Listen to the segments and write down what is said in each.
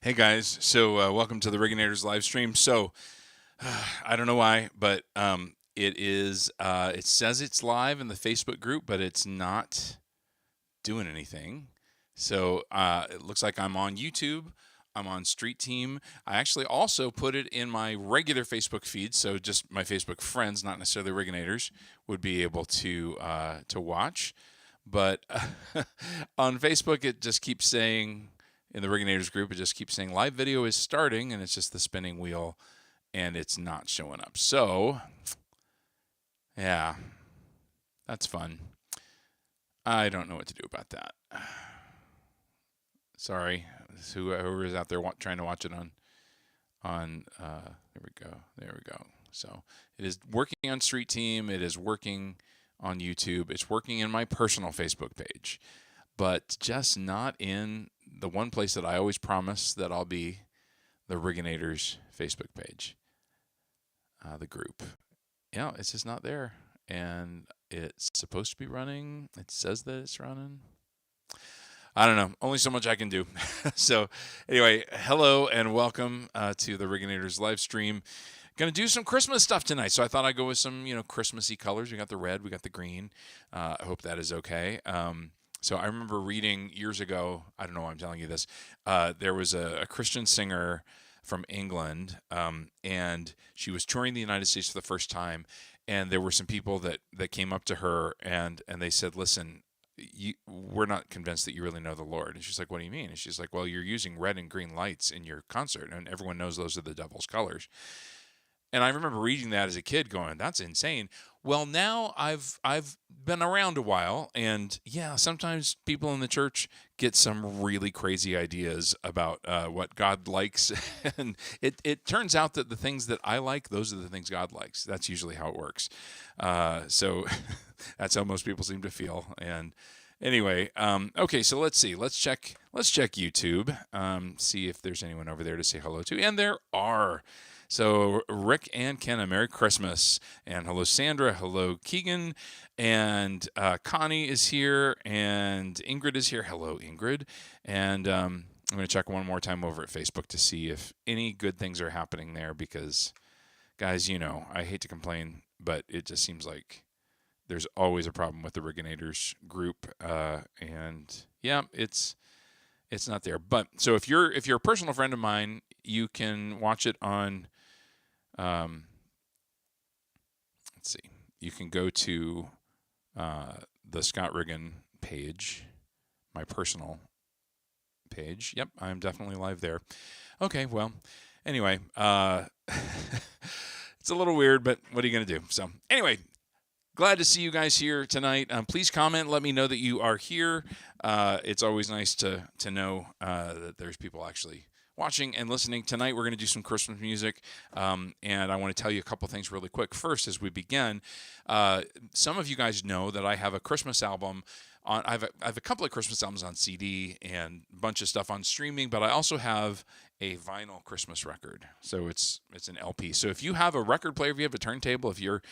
Hey guys, so welcome to the Rigganators live stream. So I don't know why, but it is. It says it's live in the Facebook group, but it's not doing anything. So it looks like I'm on YouTube. I'm on Street Team. I actually also put it in my regular Facebook feed, so just my Facebook friends, not necessarily Rigganators, would be able to watch. But on Facebook, it just keeps saying in the Rigganators group, it just keeps saying live video is starting, and it's just the spinning wheel, and it's not showing up. So, yeah, that's fun. I don't know what to do about that. Sorry, whoever is out there trying to watch it on. There we go. There we go. So it is working on Street Team. It is working on YouTube. It's working in my personal Facebook page, but just not in the one place that I always promise that I'll be, the Rigganators Facebook page, the group. Yeah, it's just not there, and it's supposed to be running. It says that it's running. I don't know. Only so much I can do. So, anyway, hello and welcome to the Rigganators live stream. Going to do some Christmas stuff tonight, so I thought I'd go with some, Christmassy colors. We got the red, we got the green. I hope that is okay. So I remember reading years ago. I don't know why I'm telling you this. There was a Christian singer from England, and she was touring the United States for the first time. And there were some people that came up to her and they said, "Listen, we're not convinced that you really know the Lord." And she's like, "What do you mean?" And she's like, "Well, you're using red and green lights in your concert, and everyone knows those are the devil's colors." And I remember reading that as a kid, going, "That's insane." Well, now I've been around a while, and yeah, sometimes people in the church get some really crazy ideas about what God likes, and it turns out that the things that I like, those are the things God likes. That's usually how it works. So that's how most people seem to feel. And anyway, okay, so let's see. Let's check YouTube. See if there's anyone over there to say hello to, and there are. So Rick and Kenna, Merry Christmas, and hello Sandra, hello Keegan, and Connie is here, and Ingrid is here. Hello Ingrid, and I'm going to check one more time over at Facebook to see if any good things are happening there, because guys, I hate to complain, but it just seems like there's always a problem with the Rigganators group, and yeah, it's not there. But so if you're a personal friend of mine, you can watch it on. Let's see. You can go to the Scott Riggan page, my personal page. Yep, I'm definitely live there. Okay, well, anyway, it's a little weird, but what are you going to do? So, anyway, glad to see you guys here tonight. Please comment. Let me know that you are here. It's always nice to know that there's people actually watching and listening. Tonight we're going to do some Christmas music, and I want to tell you a couple things really quick. First, as we begin, some of you guys know that I have a Christmas album. I have a couple of Christmas albums on CD and a bunch of stuff on streaming, but I also have a vinyl Christmas record. So it's an LP. So if you have a record player, if you have a turntable, if you're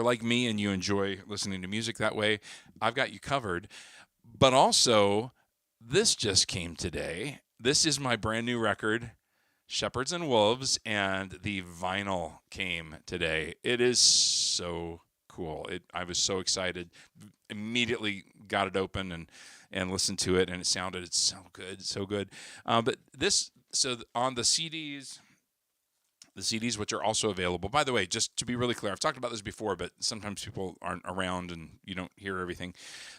like me and you enjoy listening to music that way, I've got you covered. But also, this just came today. This is my brand new record, Shepherds and Wolves, and the vinyl came today. It is so cool. I was so excited. Immediately got it open and listened to it, and it sounded so good, so good. But this, so on the CDs which are also available. By the way, just to be really clear, I've talked about this before, but sometimes people aren't around and you don't hear everything.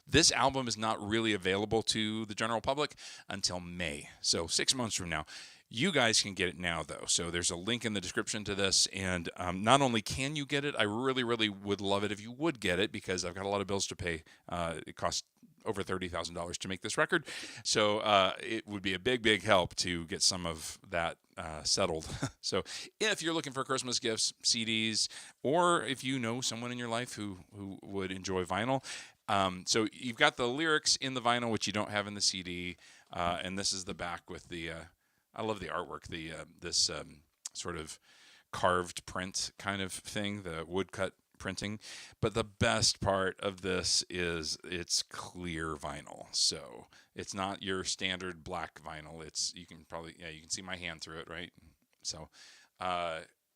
This album is not really available to the general public until May, so 6 months from now. You guys can get it now, though. So there's a link in the description to this, and not only can you get it, I really, really would love it if you would get it, because I've got a lot of bills to pay. It costs over $30,000 to make this record, so it would be a big, big help to get some of that settled. So if you're looking for Christmas gifts, CDs, or if you know someone in your life who would enjoy vinyl, so you've got the lyrics in the vinyl, which you don't have in the CD, and this is the back with the. I love the artwork. This sort of carved print kind of thing, the woodcut printing. But the best part of this is it's clear vinyl. So it's not your standard black vinyl. You can see my hand through it, right? So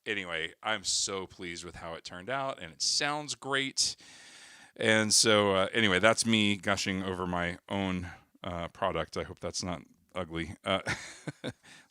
anyway, I'm so pleased with how it turned out, and it sounds great. And so anyway, that's me gushing over my own product. I hope that's not ugly. Let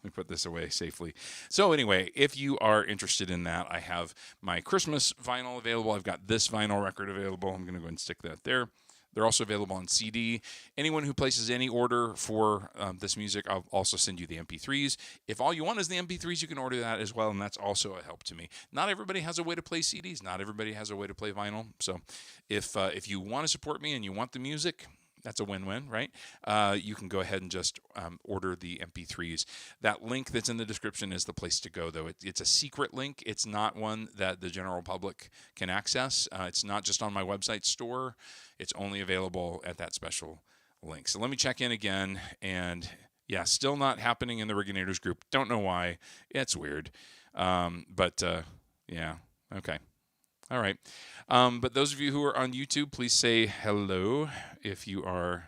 me put this away safely. So anyway, if you are interested in that, I have my Christmas vinyl available. I've got this vinyl record available. I'm going to go ahead and stick that there. They're also available on CD. Anyone who places any order for this music, I'll also send you the MP3s. If all you want is the MP3s, you can order that as well, and that's also a help to me. Not everybody has a way to play CDs. Not everybody has a way to play vinyl. So if you want to support me and you want the music, that's a win-win, right? You can go ahead and just order the MP3s. That link that's in the description is the place to go, though. It's a secret link. It's not one that the general public can access. It's not just on my website store. It's only available at that special link. So let me check in again. And yeah, still not happening in the Rigganators group. Don't know why. It's weird. But yeah, okay. All right. But those of you who are on YouTube, please say hello. If you are,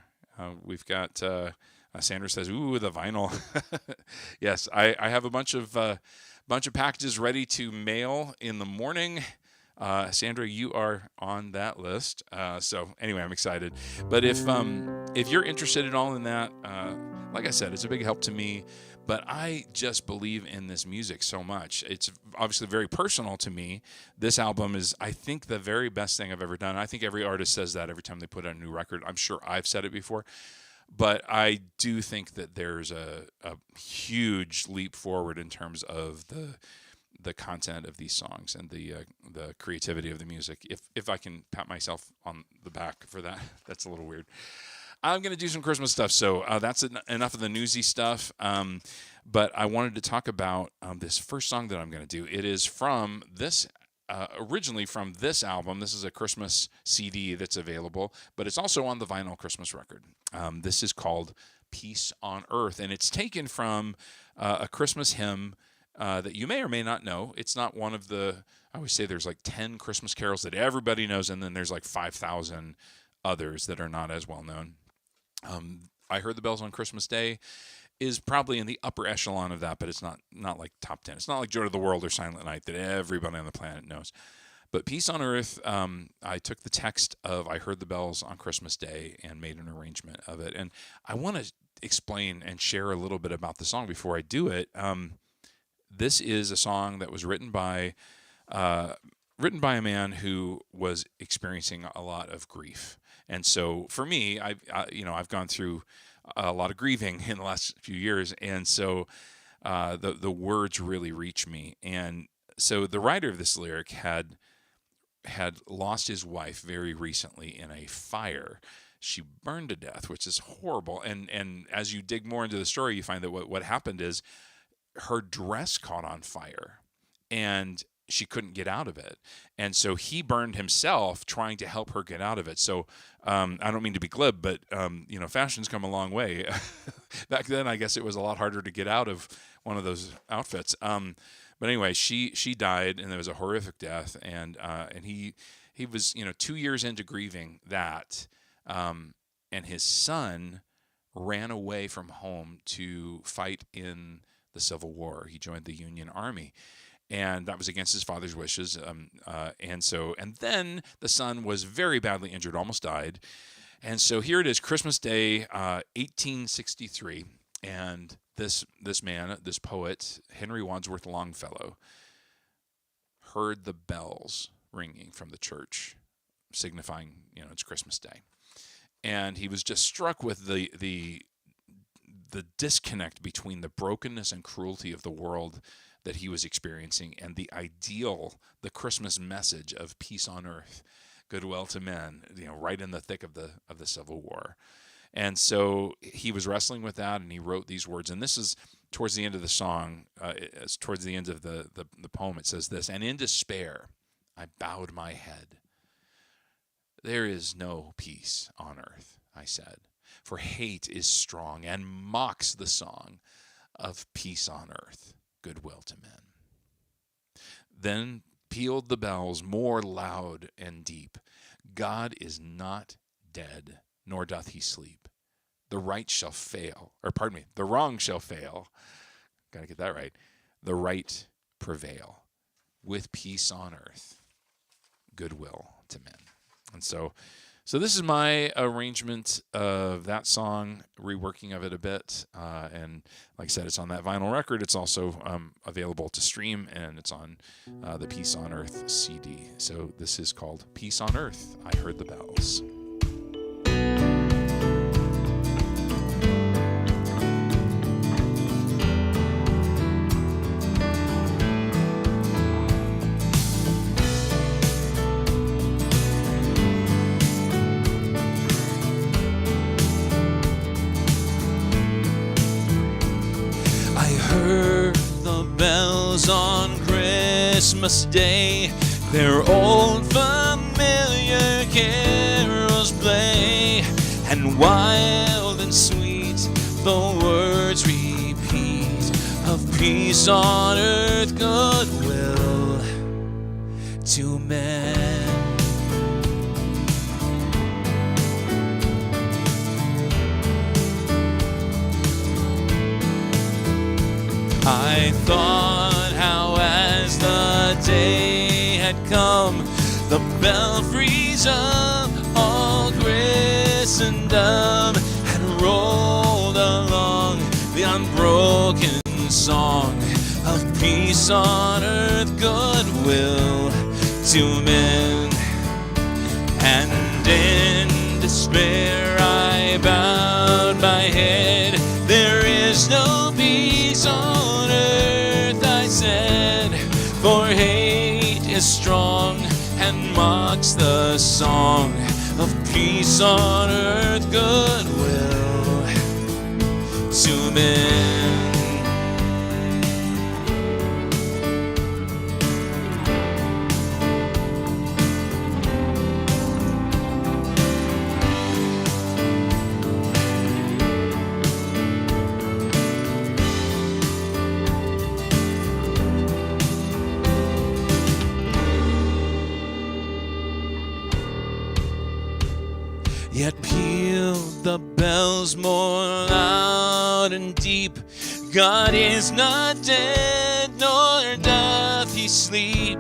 we've got, Sandra says, ooh, the vinyl. Yes, I have a bunch of packages ready to mail in the morning. Sandra, you are on that list. So anyway, I'm excited. But if you're interested at all in that, like I said, it's a big help to me. But I just believe in this music so much. It's obviously very personal to me. This album is, I think, the very best thing I've ever done. I think every artist says that every time they put out a new record. I'm sure I've said it before. But I do think that there's a huge leap forward in terms of the content of these songs and the creativity of the music. If I can pat myself on the back for that, that's a little weird. I'm going to do some Christmas stuff, so that's enough of the newsy stuff. But I wanted to talk about this first song that I'm going to do. It is from this, originally from this album. This is a Christmas CD that's available, but it's also on the vinyl Christmas record. This is called Peace on Earth, and it's taken from a Christmas hymn that you may or may not know. It's not one of the, I always say there's like 10 Christmas carols that everybody knows, and then there's like 5,000 others that are not as well known. I Heard the Bells on Christmas Day is probably in the upper echelon of that, but it's not like top 10. It's not like Joy to the World or Silent Night that everybody on the planet knows. But Peace on Earth, I took the text of I Heard the Bells on Christmas Day and made an arrangement of it. And I want to explain and share a little bit about the song before I do it. This is a song that was written by a man who was experiencing a lot of grief. And so for me, I've gone through a lot of grieving in the last few years, and so the words really reach me. And so the writer of this lyric had lost his wife very recently in a fire. She burned to death, which is horrible. And as you dig more into the story, you find that what happened is her dress caught on fire, and she couldn't get out of it. And so he burned himself trying to help her get out of it. So I don't mean to be glib, but, fashion's come a long way. Back then, I guess it was a lot harder to get out of one of those outfits. But anyway, she died, and there was a horrific death. And he was, 2 years into grieving that. And his son ran away from home to fight in the Civil War. He joined the Union Army. And that was against his father's wishes. And then the son was very badly injured, almost died. And so here it is, Christmas Day, 1863. And this man, this poet, Henry Wadsworth Longfellow, heard the bells ringing from the church, signifying, it's Christmas Day. And he was just struck with the disconnect between the brokenness and cruelty of the world that he was experiencing and the the Christmas message of peace on earth, goodwill to men, right in the thick of the Civil War. And so he was wrestling with that, and he wrote these words. And this is towards the end of the song, towards the end of the poem. It says this: "And in despair, I bowed my head. There is no peace on earth, I said, for hate is strong and mocks the song of peace on earth, goodwill to men." Then pealed the bells more loud and deep. God is not dead, nor doth he sleep. The right shall fail, or pardon me, the wrong shall fail. Got to get that right. The right prevail, with peace on earth, goodwill to men. And so this is my arrangement of that song, reworking of it a bit. And like I said, it's on that vinyl record. It's also available to stream, and it's on the Peace on Earth CD. So this is called Peace on Earth, I Heard the Bells. On Christmas Day, their old familiar carols play, and wild and sweet the words repeat of peace on earth, goodwill to men. I thought how as the day had come, the belfries of all Christendom had rolled along the unbroken song of peace on earth, goodwill to men. And in despair I bowed my head. There is no peace on earth, I said, for hate is strong and mocks the song of peace on earth, goodwill to men. Yet pealed the bells more loud and deep. God is not dead, nor doth he sleep.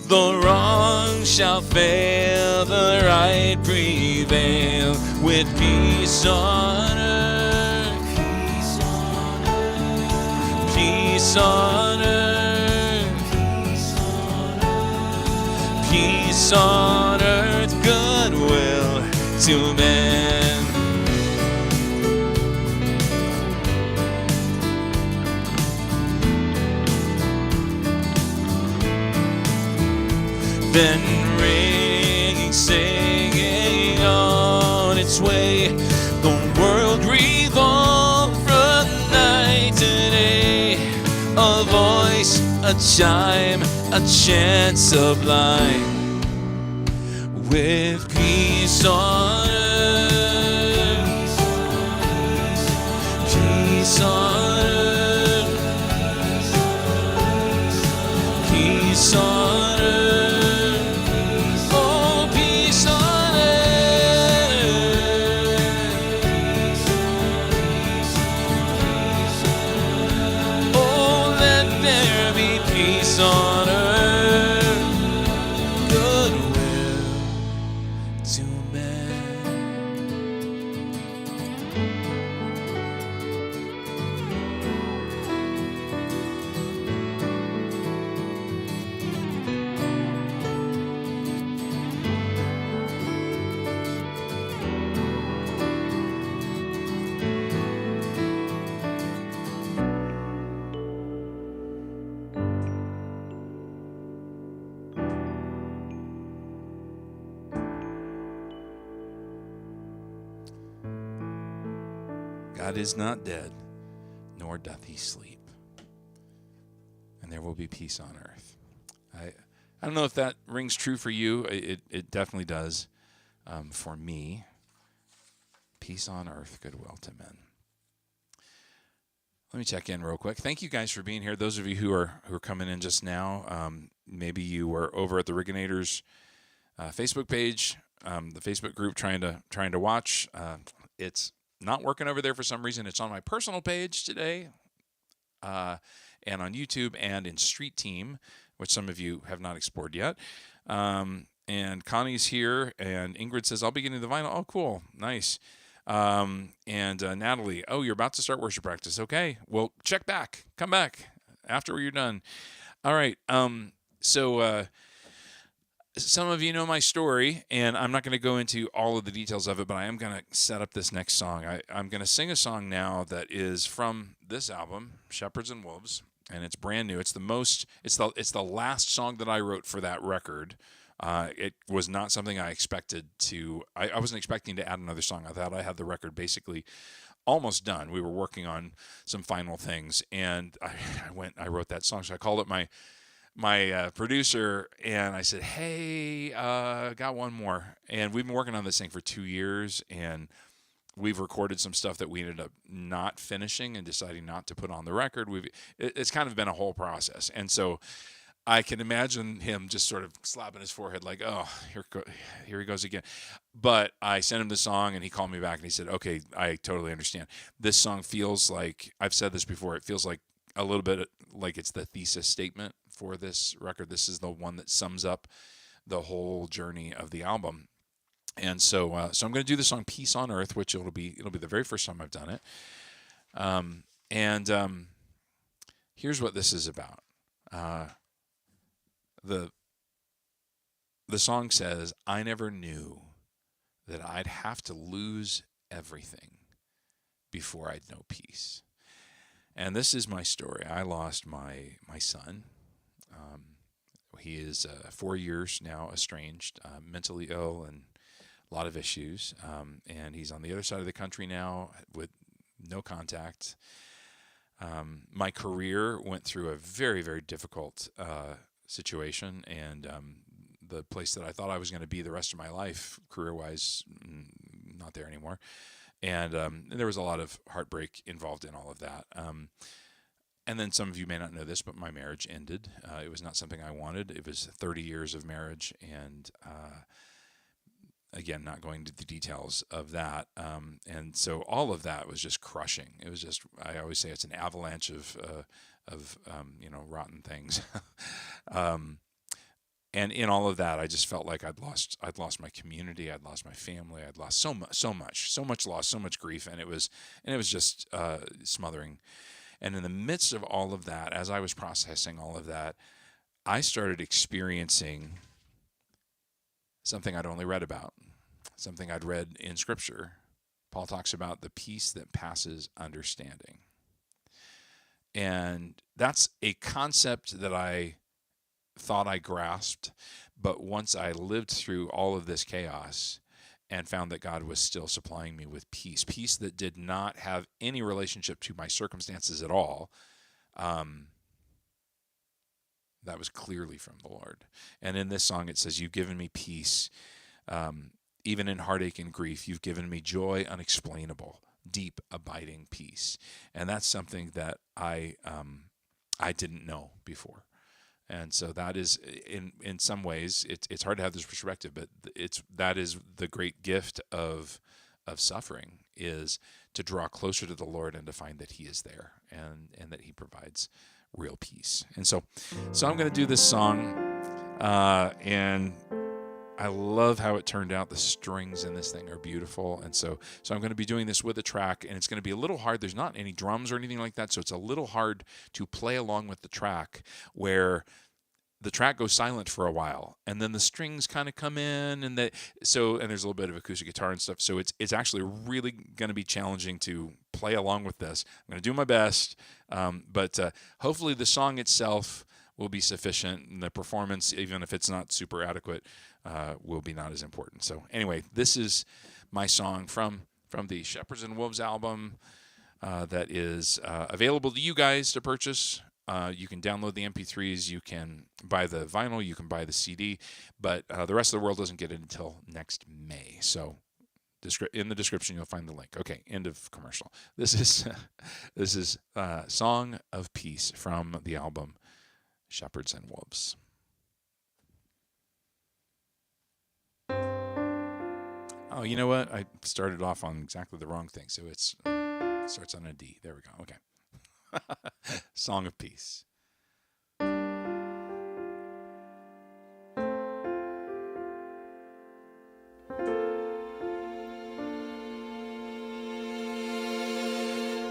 The wrong shall fail, the right prevail, with peace on earth. Peace on earth. Peace on earth. Peace on earth, goodwill to men. Then ringing, singing on its way, the world revolved from night to day. A voice, a chime, a chant sublime, with peace on earth, peace on earth, peace on earth, oh, peace on earth, oh, let there be peace on earth. God is not dead, nor doth he sleep. And there will be peace on earth. I don't know if that rings true for you. It definitely does for me. Peace on earth, goodwill to men. Let me check in real quick. Thank you guys for being here. Those of you who are coming in just now, maybe you were over at the Rigganators Facebook page, the Facebook group, trying to watch. It's not working over there for some reason. It's on my personal page today, and on YouTube and in Street Team, which some of you have not explored yet. And Connie's here, and Ingrid says, I'll be getting the vinyl. Oh, cool. Nice. And Natalie, oh, you're about to start worship practice. Okay. Well, check back. Come back after you're done. All right. So some of you know my story, and I'm not going to go into all of the details of it, but I am going to set up this next song. I'm going to sing a song now that is from this album, Shepherds and Wolves, and it's brand new. It's the last song that I wrote for that record. It was not something I expected to. I wasn't expecting to add another song. I thought I had the record basically almost done. We were working on some final things, and I wrote that song. So I called up my producer, and I said, hey, got one more. And we've been working on this thing for 2 years, and we've recorded some stuff that we ended up not finishing and deciding not to put on the record. It's kind of been a whole process. And so I can imagine him just sort of slapping his forehead like, oh, here he goes again. But I sent him the song, and he called me back, and he said, okay, I totally understand. This song feels like, I've said this before, it feels like a little bit like it's the thesis statement for this record. This is the one that sums up the whole journey of the album. And so I'm going to do the song Peace on Earth, which it'll be the very first time I've done it. Here's what this is about. The song says, I never knew that I'd have to lose everything before I'd know peace. And this is my story. I lost my son. He is 4 years now estranged, mentally ill, and a lot of issues. And he's on the other side of the country now with no contact. My career went through a very, very difficult situation, and the place that I thought I was going to be the rest of my life, career-wise, not there anymore. And there was a lot of heartbreak involved in all of that. And then some of you may not know this, but my marriage ended. It was not something I wanted. It was 30 years of marriage, and again, not going into the details of that. And so all of that was just crushing. It was just, I always say it's an avalanche of rotten things. And in all of that, I just felt like I'd lost my community, I'd lost my family, I'd lost so much loss, so much grief, and it was just smothering. And in the midst of all of that, as I was processing all of that, I started experiencing something I'd only read about, something I'd read in Scripture. Paul talks about the peace that passes understanding. And that's a concept that I thought I grasped, but once I lived through all of this chaos and found that God was still supplying me with peace that did not have any relationship to my circumstances at all, that was clearly from the Lord. And in this song it says, you've given me peace, even in heartache and grief. You've given me joy unexplainable, deep, abiding peace. And that's something that I didn't know before. And so that is, in some ways, it's hard to have this perspective, but that is the great gift of suffering, is to draw closer to the Lord and to find that He is there and that He provides real peace. And so I'm going to do this song, and I love how it turned out. The strings in this thing are beautiful. And so I'm going to be doing this with a track, and it's going to be a little hard. There's not any drums or anything like that, so it's a little hard to play along with the track, where the track goes silent for a while, and then the strings kind of come in, and there's a little bit of acoustic guitar and stuff. So it's actually really going to be challenging to play along with this. I'm going to do my best, but hopefully the song itself will be sufficient, and the performance, even if it's not super adequate, will be not as important. So anyway, this is my song from the Shepherds and Wolves album that is available to you guys to purchase. You can download the MP3s, you can buy the vinyl, you can buy the CD, but the rest of the world doesn't get it until next May. So in the description, you'll find the link. Okay, end of commercial. This is Song of Peace from the album Shepherds and Wolves. Oh, you know what? I started off on exactly the wrong thing. So it starts on a D. There we go. Okay. Song of Peace.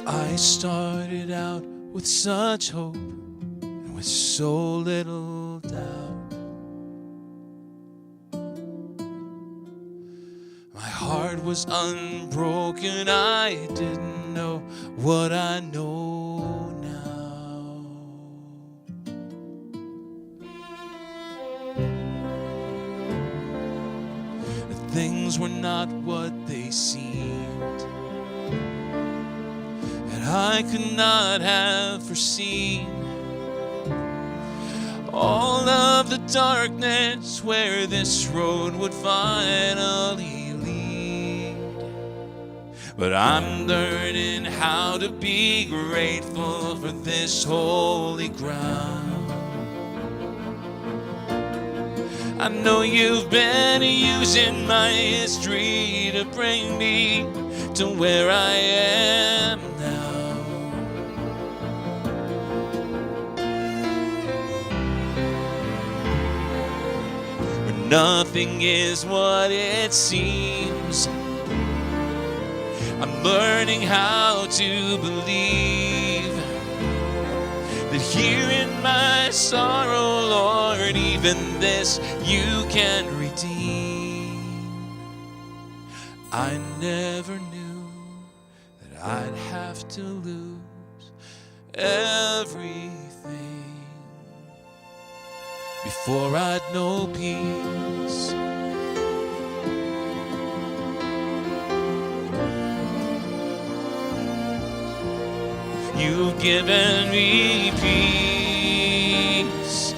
I started out with such hope and with so little doubt. My heart was unbroken, I didn't know what I know now. That things were not what they seemed, and I could not have foreseen all of the darkness where this road would finally lead. But I'm learning how to be grateful for this holy ground. I know you've been using my history to bring me to where I am now. Nothing is what it seems. I'm learning how to believe that here in my sorrow, Lord, even this you can redeem. I never knew that I'd have to lose everything before I'd know peace. You've given me peace,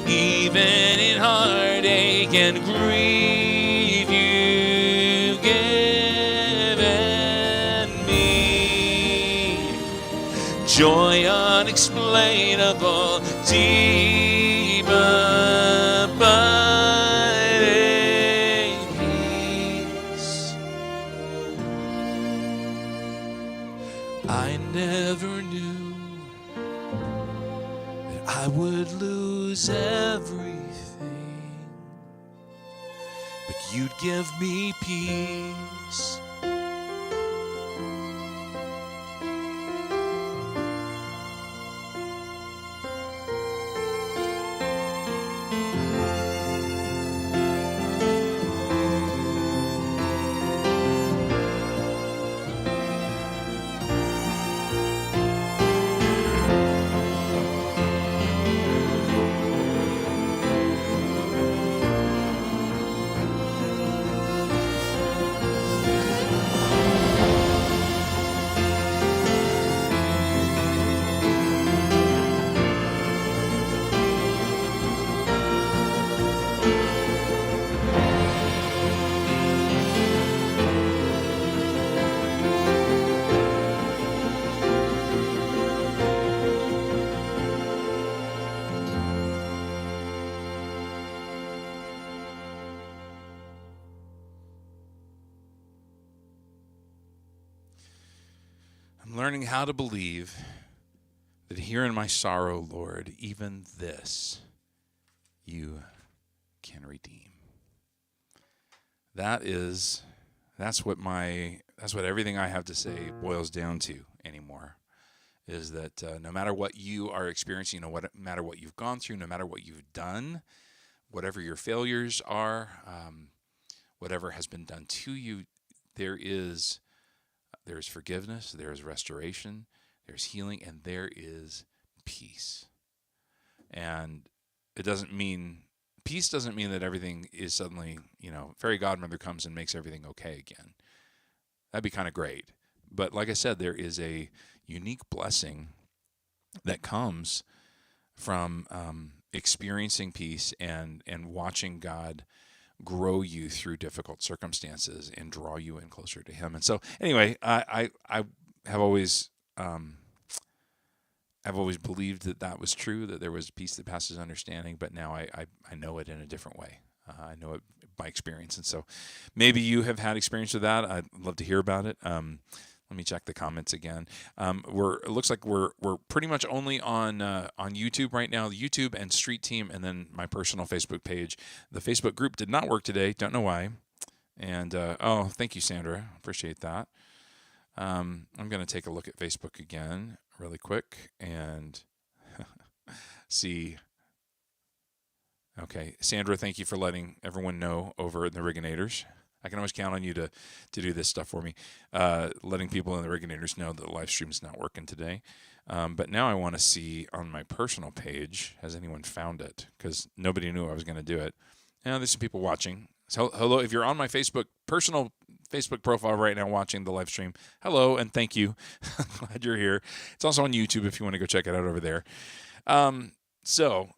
even in heartache and grief. You've given me joy unexplainable, deep abiding peace. I never knew that I would lose everything, but you'd give me peace. I'm learning how to believe that here in my sorrow, Lord, even this you can redeem. That's what everything I have to say boils down to anymore, is that no matter what you are experiencing, no matter what you've gone through, no matter what you've done, whatever your failures are, whatever has been done to you, there's forgiveness, there's restoration, there's healing, and there is peace. And peace doesn't mean that everything is suddenly, fairy godmother comes and makes everything okay again. That'd be kind of great. But like I said, there is a unique blessing that comes from experiencing peace and watching God grow you through difficult circumstances and draw you in closer to Him. And so, anyway, I have always believed that was true, that there was peace that passes understanding. But now I know it in a different way. I know it by experience. And so maybe you have had experience with that. I'd love to hear about it. Let me check the comments again. It looks like we're pretty much only on YouTube right now, YouTube and Street Team, and then my personal Facebook page. The Facebook group did not work today. Don't know why. And thank you, Sandra. Appreciate that. I'm going to take a look at Facebook again really quick and see. Okay, Sandra, thank you for letting everyone know over in the Rigganators. I can always count on you to do this stuff for me, letting people in the Rigganators know that the live stream is not working today. But now I want to see on my personal page, has anyone found it? Because nobody knew I was going to do it. Now there's some people watching. So hello, if you're on my personal Facebook profile right now watching the live stream, hello and thank you. Glad you're here. It's also on YouTube if you want to go check it out over there. So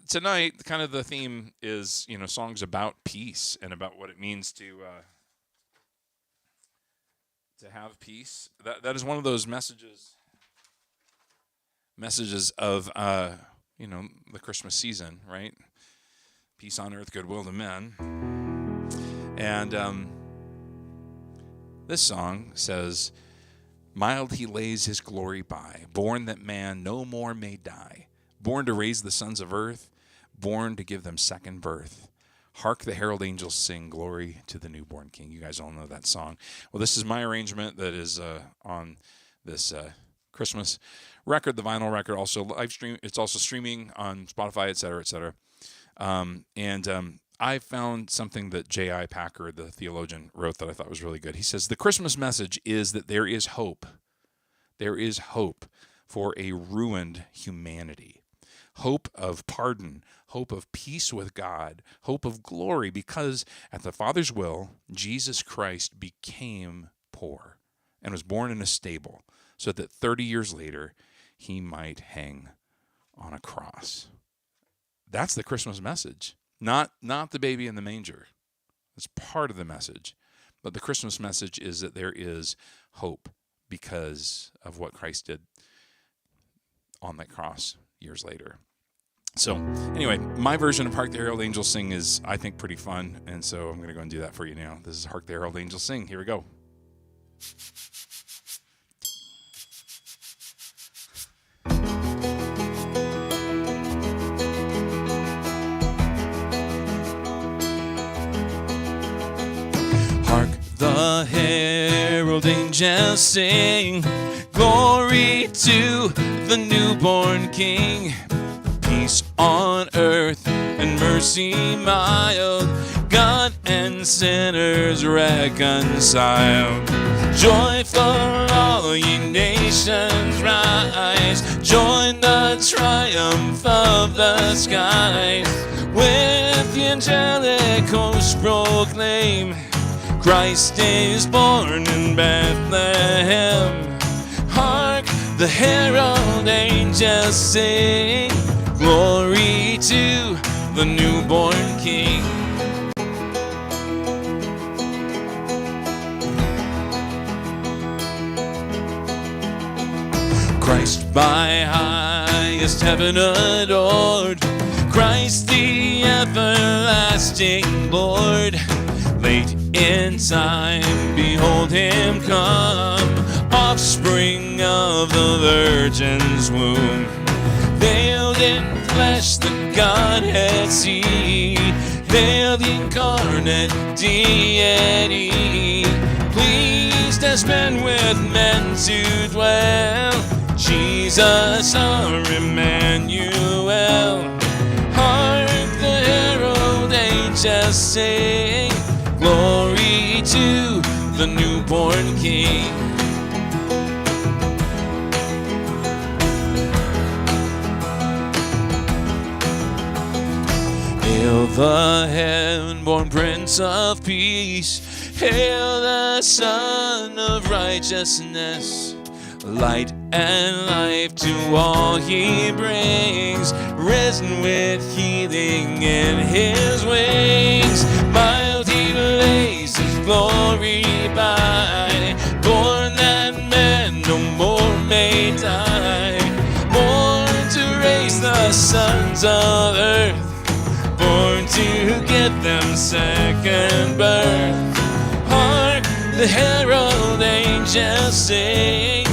tonight, kind of the theme is, songs about peace and about what it means to have peace. That is one of those messages of the Christmas season, right? Peace on earth, goodwill to men. And this song says, "Mild he lays his glory by, born that man no more may die, born to raise the sons of earth, born to give them second birth. Hark the herald angels sing, glory to the newborn King." You guys all know that song. Well, this is my arrangement that is on this Christmas record, the vinyl record, also live stream. It's also streaming on Spotify, et cetera, et cetera. I found something that J.I. Packer, the theologian, wrote that I thought was really good. He says, "The Christmas message is that there is hope. There is hope for a ruined humanity. Hope of pardon, hope of peace with God, hope of glory, because at the Father's will, Jesus Christ became poor and was born in a stable so that 30 years later, he might hang on a cross." That's the Christmas message. Not the baby in the manger. That's part of the message. But the Christmas message is that there is hope because of what Christ did on that cross years later. So anyway, my version of Hark the Herald Angels Sing is, I think, pretty fun. And so I'm going to go and do that for you now. This is Hark the Herald Angels Sing. Here we go. The herald angels sing, glory to the newborn King. Peace on earth and mercy mild, God and sinners reconciled. Joyful all ye nations rise, join the triumph of the skies. With the angelic host proclaim, Christ is born in Bethlehem. Hark, the herald angels sing, glory to the newborn King. Christ by highest heaven adored, Christ the everlasting Lord. Late in time, behold him come, offspring of the Virgin's womb. Veiled in flesh the Godhead see, veiled the incarnate deity. Pleased as men with men to dwell, Jesus our Emmanuel. Hark the herald angels sing, glory to the newborn King. Hail the heaven-born Prince of Peace, hail the Son of Righteousness. Light and life to all he brings, risen with healing in his wings. Mild he lays his glory by, born that men no more may die. Born to raise the sons of earth, born to give them second birth. Hark, the herald angels sing,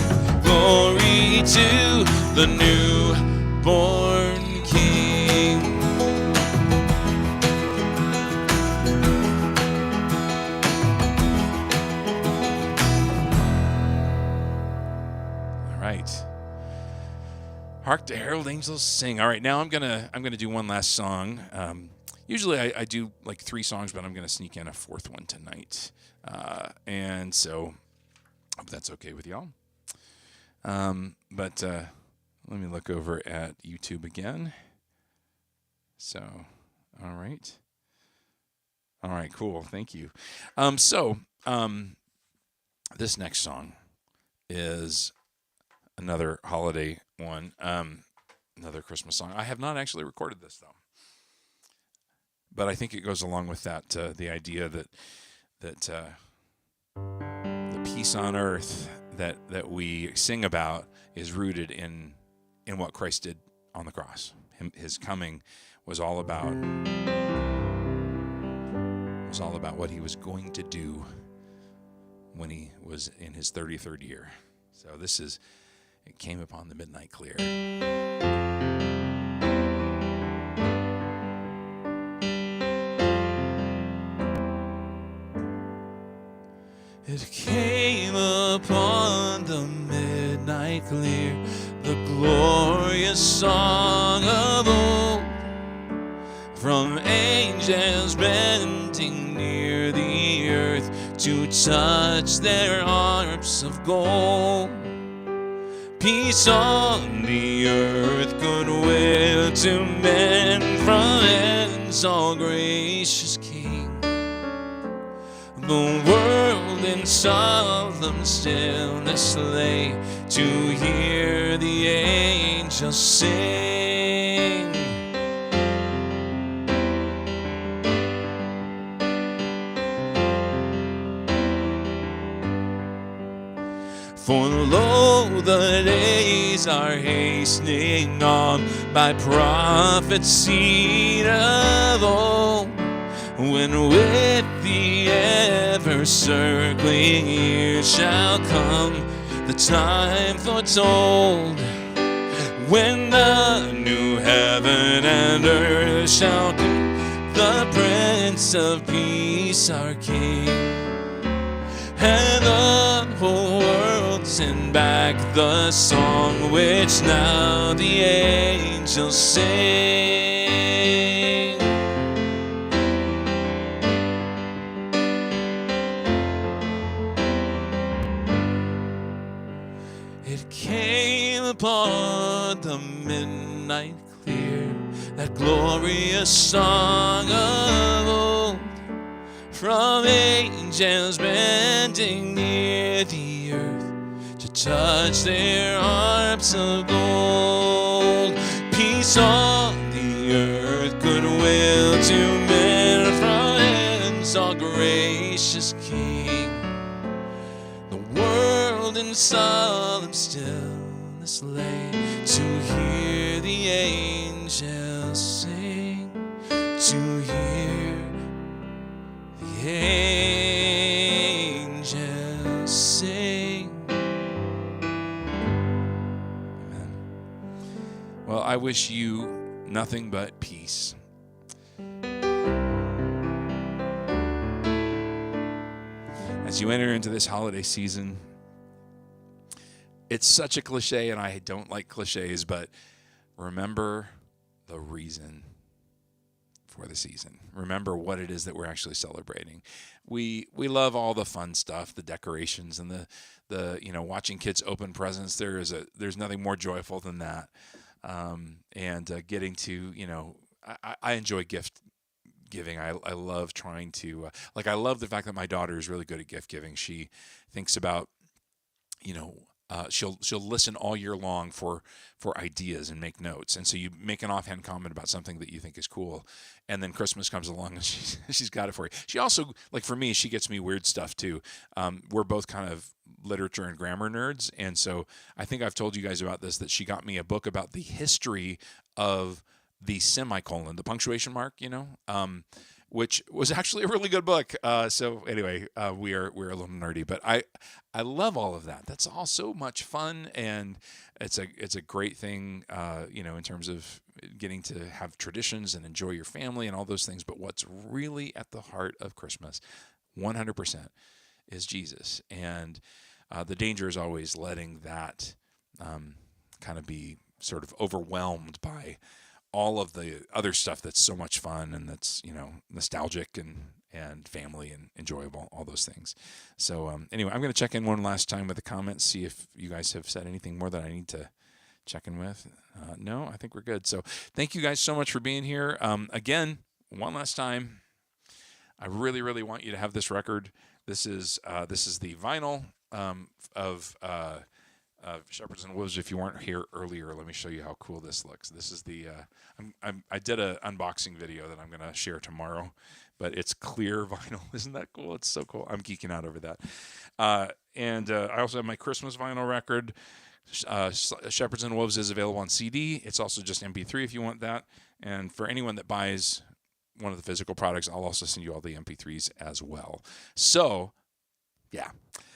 glory to the newborn King. All right. Hark, the herald angels sing. All right, now I'm gonna do one last song. Usually I do like 3 songs, but I'm gonna sneak in a 4th one tonight, and so I hope that's okay with y'all. But let me look over at YouTube again. So, all right, cool, thank you. This next song is another holiday one, another Christmas song. I have not actually recorded this though, but I think it goes along with that, the idea that the peace on earth that we sing about is rooted in what Christ did on the cross. His coming was all about what he was going to do when he was in his 33rd year. So this is It Came Upon the Midnight Clear. It came upon the midnight clear, the glorious song of old, from angels bending near the earth to touch their harps of gold. Peace on the earth, goodwill to men, from heaven's all gracious King. The world in solemn stillness lay to hear the angels sing. For lo, the days are hastening on by prophecy of old, when with the ever-circling year shall come the time foretold, when the new heaven and earth shall come, the Prince of Peace, our King, and the whole world send back the song which now the angels sing. It came upon the midnight clear, that glorious song of old, from angels bending near the earth to touch their harps of gold. Peace on the earth, goodwill to men, from heaven's all gracious King. The world in solemn stillness lay to hear the angels sing, to hear the angels sing. Amen. Well, I wish you nothing but peace. As you enter into this holiday season, it's such a cliche, and I don't like cliches, but remember the reason for the season. Remember what it is that we're actually celebrating. We love all the fun stuff, the decorations and the watching kids open presents. There's nothing more joyful than that. And getting to, I enjoy gift giving. I love trying to I love the fact that my daughter is really good at gift giving. She thinks about, she'll listen all year long for ideas and make notes. And so you make an offhand comment about something that you think is cool, and then Christmas comes along and she's got it for you. She also, for me, she gets me weird stuff too. We're both kind of literature and grammar nerds, and so I think I've told you guys about this, that she got me a book about the history of the semicolon, the punctuation mark, which was actually a really good book. So anyway, we're a little nerdy, but I love all of that. That's all so much fun, and it's a great thing, in terms of getting to have traditions and enjoy your family and all those things. But what's really at the heart of Christmas, 100%, is Jesus. And the danger is always letting that kind of be sort of overwhelmed by all of the other stuff that's so much fun and that's, nostalgic and family and enjoyable, all those things. So anyway, I'm going to check in one last time with the comments, see if you guys have said anything more that I need to check in with. No, I think we're good. So thank you guys so much for being here. Again, one last time, I really, really want you to have this record. This is the vinyl of Shepherds and Wolves. If you weren't here earlier, let me show you how cool this looks. This is the I did an unboxing video that I'm going to share tomorrow, but it's clear vinyl. Isn't that cool? It's so cool. I'm geeking out over that. And I also have my Christmas vinyl record. Shepherds and Wolves is available on CD. It's also just MP3 if you want that. And for anyone that buys one of the physical products, I'll also send you all the MP3s as well. So, yeah.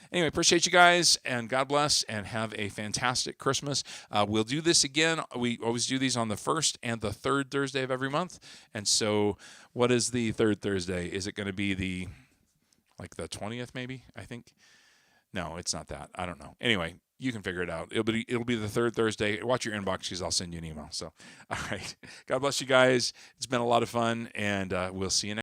Anyway, appreciate you guys, and God bless, and have a fantastic Christmas. We'll do this again. We always do these on the first and the third Thursday of every month. And so what is the third Thursday? Is it going to be the 20th maybe, I think? No, it's not that. I don't know. Anyway, you can figure it out. It'll be the third Thursday. Watch your inbox because I'll send you an email. So, all right. God bless you guys. It's been a lot of fun, and we'll see you next